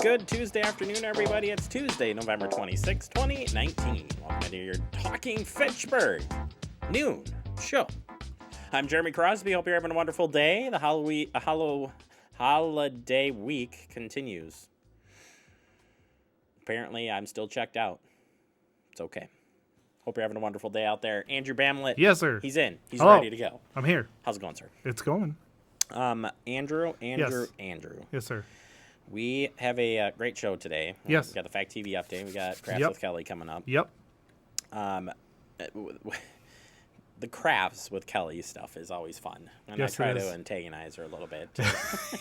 good Tuesday afternoon, everybody. It's Tuesday, November 26, 2019. Welcome to your Talking Fitchburg noon show. I'm Jeremy Crosby. Hope you're having a wonderful day. The holiday week continues. Apparently, I'm still checked out. It's okay. Hope you're having a wonderful day out there. Andrew Bamlett. Yes, sir. He's in. He's Hello. ready to go. I'm here. How's it going, sir? It's going. Andrew. Yes. Andrew. Yes, sir. We have a great show today. Yes. We got the Fact TV update. We got Crafts Yep. with Kelly coming up. Yep. The crafts with Kelly stuff is always fun. And Yes, I try it to is. antagonize her a little bit.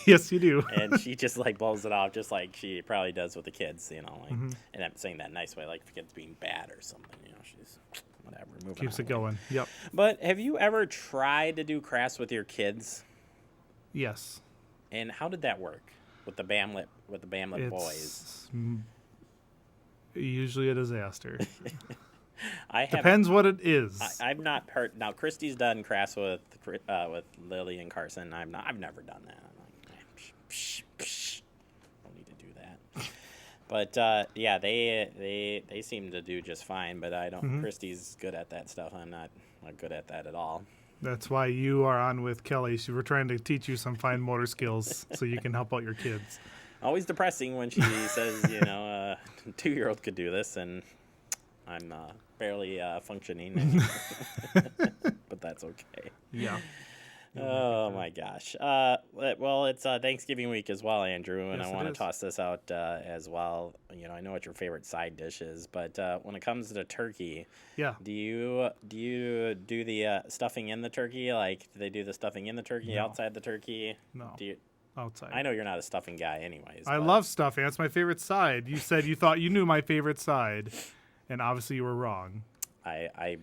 Yes, you do. And she just like blows it off just like she probably does with the kids, you know. Like, And I'm saying that in a nice way, like the kids being bad or something, you know. She's whatever. Moving Keeps on. it going. Yep. But have you ever tried to do crafts with your kids? Yes. And how did that work with the Bamlett boys? It's usually a disaster. I have. Depends what it is. I've not heard. Now, Christy's done crafts with Lily and Carson. I've never done that. I'm like, psh. Don't need to do that. But yeah, they seem to do just fine. But I don't. Christy's good at that stuff. I'm not good at that at all. That's why you are on with Kelly. We're trying to teach you some fine motor skills so you can help out your kids. Always depressing when she says, you know, a 2-year-old could do this, and I'm barely functioning. But that's okay. Yeah. Oh my gosh. Well, it's Thanksgiving week as well, Andrew, and Yes, I want to is. toss this out as well. You know, I know what your favorite side dish is, but when it comes to turkey, Yeah. do you do the stuffing in the turkey? Like, do they do the stuffing in the turkey, No. outside the turkey? No. Do you? Outside. I know you're not a stuffing guy, anyways. I but- love stuffing. That's my favorite side. You said you thought you knew my favorite side, and obviously you were wrong. I I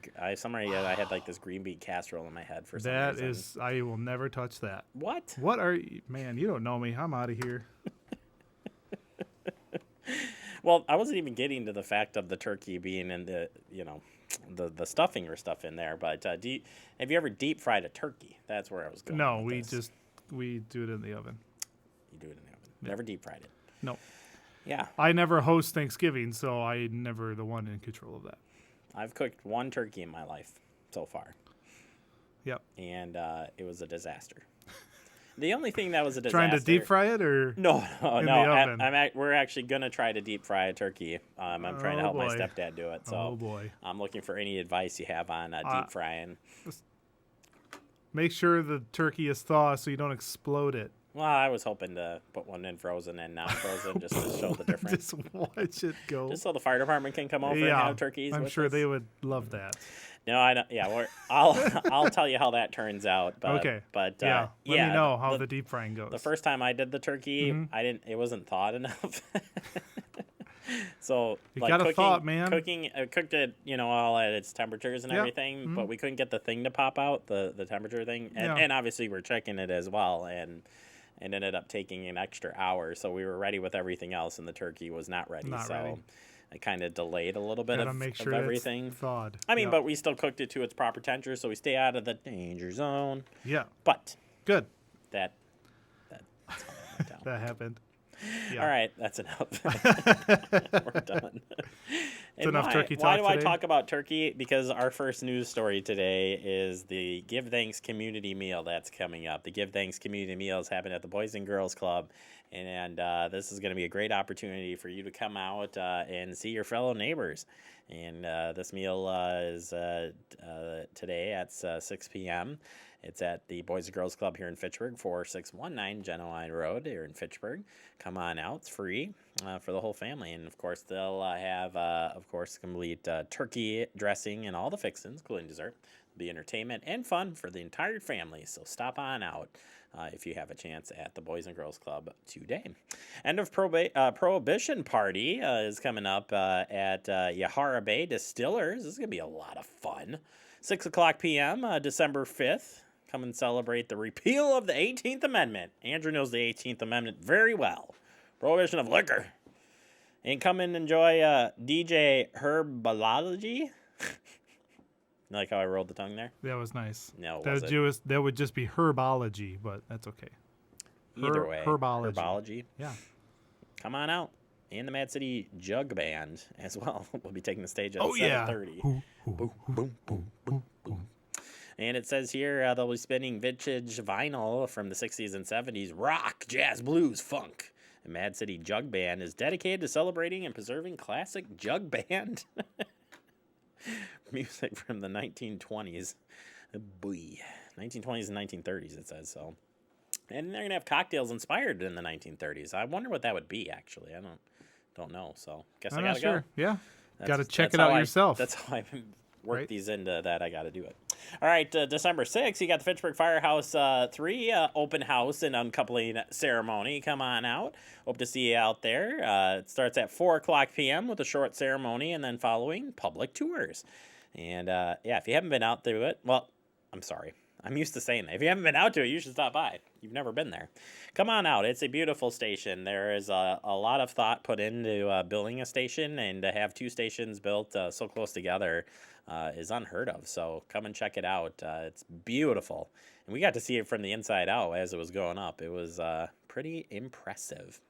had like this green bean casserole in my head for some That reason. is, I will never touch that. What? What are you, man? You don't know me. I'm out of here. Well, I wasn't even getting to the fact of the turkey being in the, you know, the stuffing or stuff in there. But have you ever deep fried a turkey? That's where I was going. No, with this. we do it in the oven. You do it in the oven. Never deep fried it. No, Yeah, I never host Thanksgiving, so I never the one in control of that. I've cooked one turkey in my life so far, Yep. and it was a disaster. The only thing that was a disaster. Trying to deep fry it or No. in the oven? We're actually gonna try to deep fry a turkey. I'm trying to help my boy. stepdad do it. So Oh boy! I'm looking for any advice you have on deep frying. Make sure the turkey is thawed so you don't explode it. Well, I was hoping to put one in frozen and not frozen just to show the difference. Just watch it go. Just so the fire department can come over and Yeah, have turkeys. I'm with sure us. they would love that. No, I don't. Yeah, I'll tell you how that turns out. But, Okay. But Yeah, let me know how the deep frying goes. The first time I did the turkey, it wasn't thawed enough. So You like gotta cooking, thaw it, man. Cooked it, you know, all at its temperatures and Yeah. everything, but we couldn't get the thing to pop out, the temperature thing, and, Yeah. and obviously we're checking it as well, and ended up taking an extra hour, so we were ready with everything else, and the turkey was not ready. Not so ready. I kind of delayed a little bit Gotta of, make of sure everything. it's thawed. I mean, Yep. but we still cooked it to its proper temperature, so we stay out of the danger zone. Yeah, But good. that's how that went down. That happened. Yeah. All right, that's enough. We're done. It's enough turkey Why talk do I today? talk about turkey? Because our first news story today is the Give Thanks community meal that's coming up. The Give Thanks community meal is happening at the Boys and Girls Club, and this is going to be a great opportunity for you to come out and see your fellow neighbors. And this meal is today at 6 p.m. It's at the Boys and Girls Club here in Fitchburg, 4619 Geneline Road here in Fitchburg. Come on out. It's free for the whole family. And, of course, they'll have, complete turkey dressing and all the fixings, including dessert. There'll be entertainment and fun for the entire family. So stop on out if you have a chance at the Boys and Girls Club today. End of Prohibition Party is coming up at Yahara Bay Distillers. This is going to be a lot of fun. 6 o'clock p.m., December 5th. Come and celebrate the repeal of the 18th Amendment. Andrew knows the 18th Amendment very well. Prohibition of liquor. And come and enjoy DJ Herbology. Like how I rolled the tongue there? That was nice. No, it that wasn't. that would just be herbology, but that's okay. Either way. Herbology. Herbology. Yeah. come on out. And the Mad City Jug Band as well will be taking the stage at Oh, yeah. 7:30. Boom, boom, boom, boom, boom. And it says here they'll be spinning vintage vinyl from the 60s and 70s, rock, jazz, blues, funk. The Mad City Jug Band is dedicated to celebrating and preserving classic jug band music from the 1920s. Boy, 1920s and 1930s, it says so. And they're going to have cocktails inspired in the 1930s. I wonder what that would be, actually. I don't know, so guess I gotta go. Yeah, gotta check it out yourself. That's how I work these into that. I gotta do it. All right, December 6th, you got the Fitchburg Firehouse 3 open house and uncoupling ceremony. Come on out. Hope to see you out there. It starts at 4:00 p.m. with a short ceremony, and then following public tours. And yeah, if you haven't been out to it, well, I'm sorry. I'm used to saying that. If you haven't been out to it, you should stop by. You've never been there. Come on out. It's a beautiful station. There is a lot of thought put into building a station, and to have 2 stations built so close together is unheard of. So come and check it out. It's beautiful. And we got to see it from the inside out as it was going up. It was pretty impressive.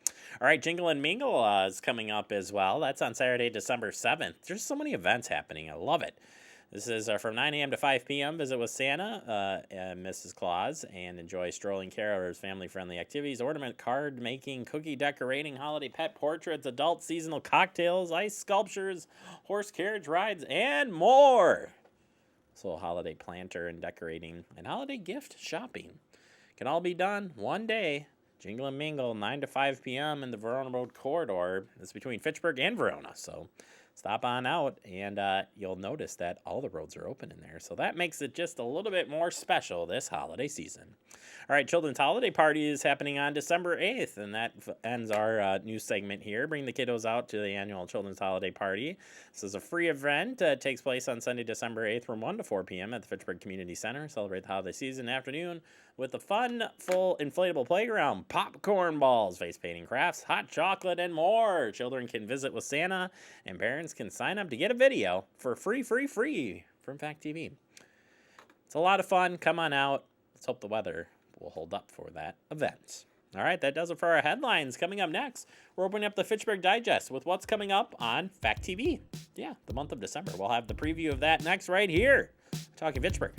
All right, Jingle and Mingle is coming up as well. That's on Saturday, December 7th. There's so many events happening. I love it. This is from 9 a.m. to 5 p.m. Visit with Santa and Mrs. Claus and enjoy strolling carolers, family-friendly activities, ornament card making, cookie decorating, holiday pet portraits, adult seasonal cocktails, ice sculptures, horse carriage rides, and more. So holiday planter and decorating and holiday gift shopping can all be done one day. Jingle and Mingle, 9 to 5 p.m. in the Verona Road corridor. It's between Fitchburg and Verona, so stop on out, and you'll notice that all the roads are open in there. So that makes it just a little bit more special this holiday season. All right, Children's Holiday Party is happening on December 8th, and that ends our news segment here. Bring the kiddos out to the annual Children's Holiday Party. This is a free event. It takes place on Sunday, December 8th from 1 to 4 p.m. at the Fitchburg Community Center. Celebrate the holiday season afternoon with a fun, full inflatable playground, popcorn balls, face painting crafts, hot chocolate, and more. Children can visit with Santa, and parents can sign up to get a video for free from Fact TV. It's a lot of fun. Come on out. Let's hope the weather will hold up for that event. All right, that does it for our headlines. Coming up next, we're opening up the Fitchburg Digest with what's coming up on Fact TV. Yeah, the month of December. We'll have the preview of that next right here. Talking Fitchburg.